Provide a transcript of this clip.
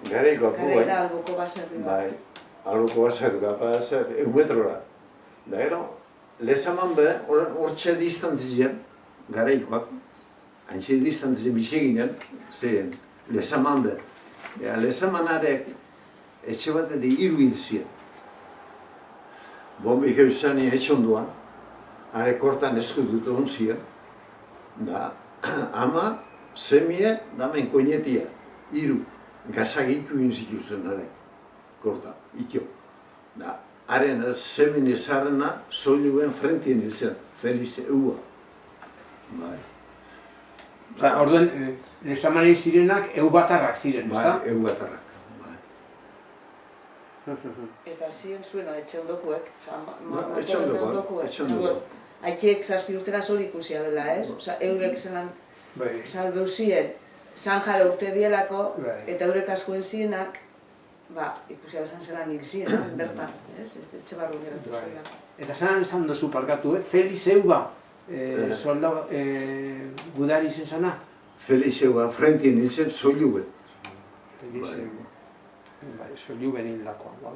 Garaikoak, bai. Garaira alboko baserri bat. Bai, alboko baserri bat, metrora. Da gero, lezaman be, hortxe distantzien, garaikoak, haintxe distantzien biseginen, ziren, lezaman be. Lezamanarek, etxe bat edo hiru hil ziren. Bombik eusani etxe ondoan, are kortan eskututu hon ziren, da, ama, semie, damen koinetia, hiru, gazak iku zituzten are, korta, ito. Da, haren semen izarrena, soiluen frentien izan, Feliz Eua. Bai. Osa, orduen, lezamanen zirenak eubatarrak ziren, ezta? Bai, eubatarrak. Eta ziren zuen etxe ondokuek, Etxe ondokuek. Aitek zazpi urtera sol ikusia dela, ez? Osa, eurek zelan salbeu ziren, zanjara urte dielako, eta eurek askoen zirenak, ikusia esan zelan hil ziren, bertan, ez? Etxe barru geratu ziren. Eta zelan esan dozu parkatu, Feliz Euba, soldau gudari zen zana? Feliz Eua, frentien izan, soiluen. Feliz Euba. Soiluen hildakoa.